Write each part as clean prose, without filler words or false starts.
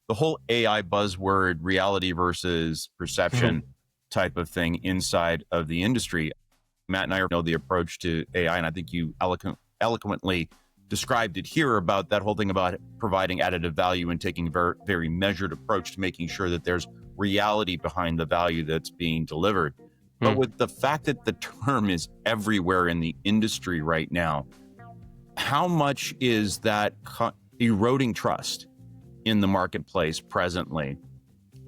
the whole AI buzzword, reality versus perception type of thing inside of the industry. Matt and I know the approach to AI, and I think you eloquently described it here about that whole thing about providing additive value and taking a very, very measured approach to making sure that there's reality behind the value that's being delivered. But with the fact that the term is everywhere in the industry right now, how much is that eroding trust in the marketplace presently?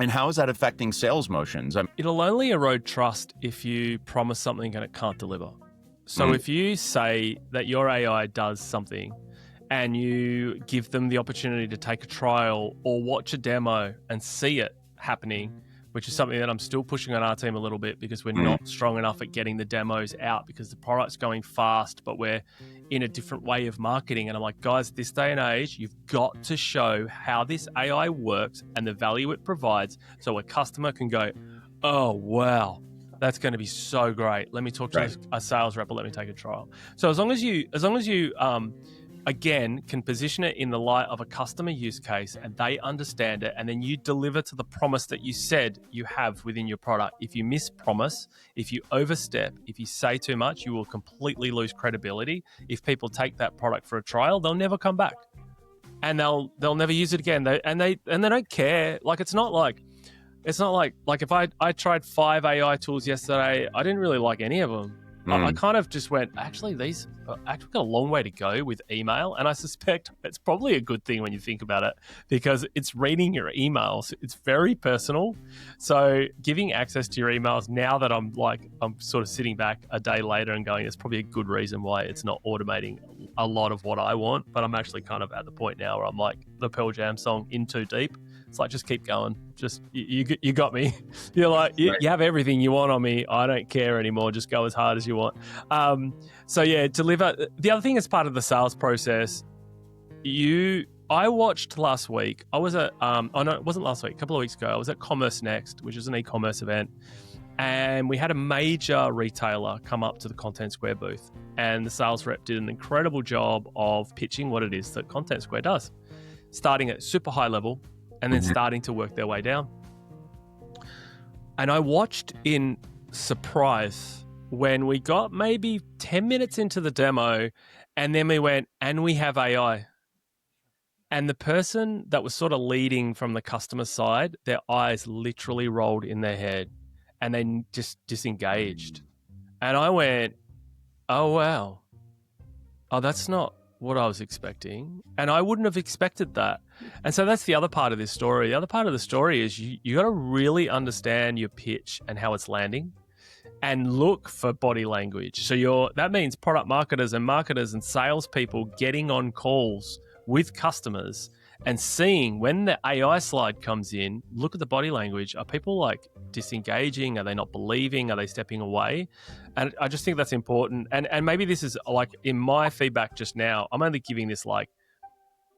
And how is that affecting sales motions? It'll only erode trust if you promise something and it can't deliver. So if you say that your AI does something and you give them the opportunity to take a trial or watch a demo and see it happening, which is something that I'm still pushing on our team a little bit because we're not strong enough at getting the demos out because the product's going fast, but we're in a different way of marketing. And I'm like, guys, this day and age, you've got to show how this AI works and the value it provides so a customer can go, oh, wow, that's going to be so great. Let me talk to a sales rep or let me take a trial. So as long as you again, can position it in the light of a customer use case and they understand it, and then you deliver to the promise that you said you have within your product. If you miss promise, if you overstep, if you say too much, you will completely lose credibility. If people take that product for a trial, they'll never come back, and they'll never use it again. They don't care. Like it's not like if I tried 5 AI tools yesterday, I didn't really like any of them. I kind of just went, actually, these actually got a long way to go with email. And I suspect it's probably a good thing when you think about it because it's reading your emails. It's very personal. So giving access to your emails now that I'm sort of sitting back a day later and going, it's probably a good reason why it's not automating a lot of what I want. But I'm actually kind of at the point now where I'm like the Pearl Jam song, In Too Deep. It's like, just keep going. Just, you got me. You're like, you have everything you want on me. I don't care anymore. Just go as hard as you want. So yeah, deliver. The other thing as part of the sales process, I watched last week. I was at, it wasn't last week, a couple of weeks ago. I was at Commerce Next, which is an e-commerce event. And we had a major retailer come up to the Content Square booth. And the sales rep did an incredible job of pitching what it is that Content Square does, starting at super high level and then starting to work their way down. And I watched in surprise when we got maybe 10 minutes into the demo and then we went, and we have AI. And the person that was sort of leading from the customer side, their eyes literally rolled in their head and they just disengaged. And I went, oh, wow. Oh, that's not what I was expecting. And I wouldn't have expected that. And so that's the other part of this story. The other part of the story is you got to really understand your pitch and how it's landing and look for body language. So that means product marketers and salespeople getting on calls with customers and seeing when the AI slide comes in, look at the body language. Are people like disengaging? Are they not believing? Are they stepping away? And I just think that's important. And maybe this is like in my feedback just now, I'm only giving this like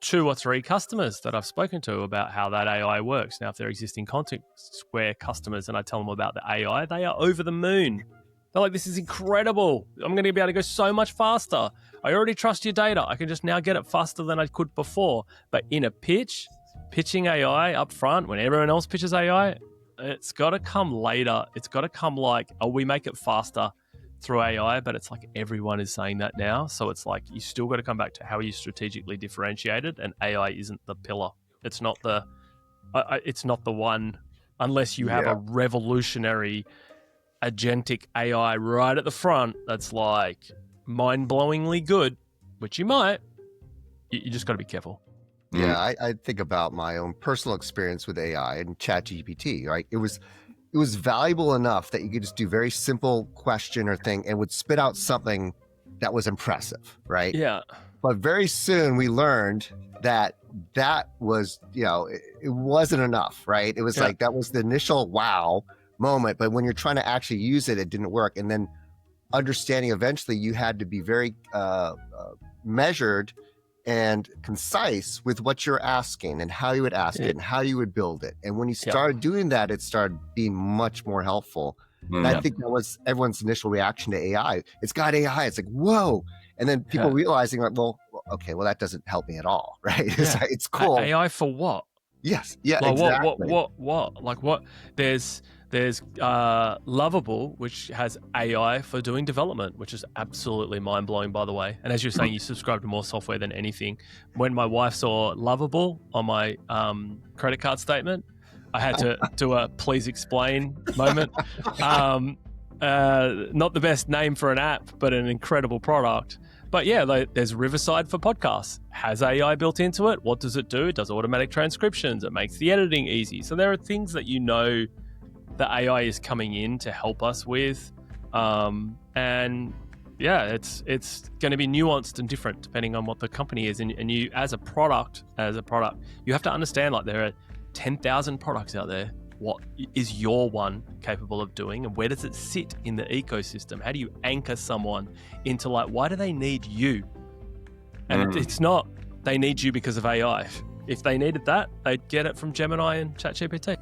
2 or 3 customers that I've spoken to about how that AI works. Now, if they're existing Content Square customers and I tell them about the AI, they are over the moon. They're like, this is incredible. I'm going to be able to go so much faster. I already trust your data. I can just now get it faster than I could before. But in a pitching AI up front, when everyone else pitches AI, it's got to come later. It's got to come like, oh, we make it faster through AI, but it's like everyone is saying that now. So it's like, you still got to come back to how are you strategically differentiated, and AI isn't the pillar. It's not the one, unless you have a revolutionary agentic AI right at the front that's like mind-blowingly good, which you might. You just got to be careful. Yeah, I think about my own personal experience with AI and ChatGPT, right? It was valuable enough that you could just do very simple question or thing and would spit out something that was impressive, right? Yeah. But very soon we learned that was, it wasn't enough, right? It was like, that was the initial wow moment, but when you're trying to actually use it, it didn't work. And then understanding eventually you had to be very measured and concise with what you're asking and how you would ask it and how you would build it. And when you started doing that, it started being much more helpful. And I think that was everyone's initial reaction to AI. It's got AI. It's like, whoa. And then people realizing like, well, okay, well, that doesn't help me at all, right? It's cool. AI for what? Yes. Yeah, Like exactly. what? Like what? There's Lovable, which has AI for doing development, which is absolutely mind blowing, by the way. And as you're saying, you subscribe to more software than anything. When my wife saw Lovable on my credit card statement, I had to do a please explain moment. Not the best name for an app, but an incredible product. But yeah, there's Riverside for podcasts. Has AI built into it? What does it do? It does automatic transcriptions. It makes the editing easy. So there are things that the AI is coming in to help us with. And yeah, it's going to be nuanced and different depending on what the company is. And you, as a product, you have to understand, like, there are 10,000 products out there. What is your one capable of doing, and where does it sit in the ecosystem? How do you anchor someone into, like, why do they need you? And it's not they need you because of AI. If they needed that, they'd get it from Gemini and ChatGPT.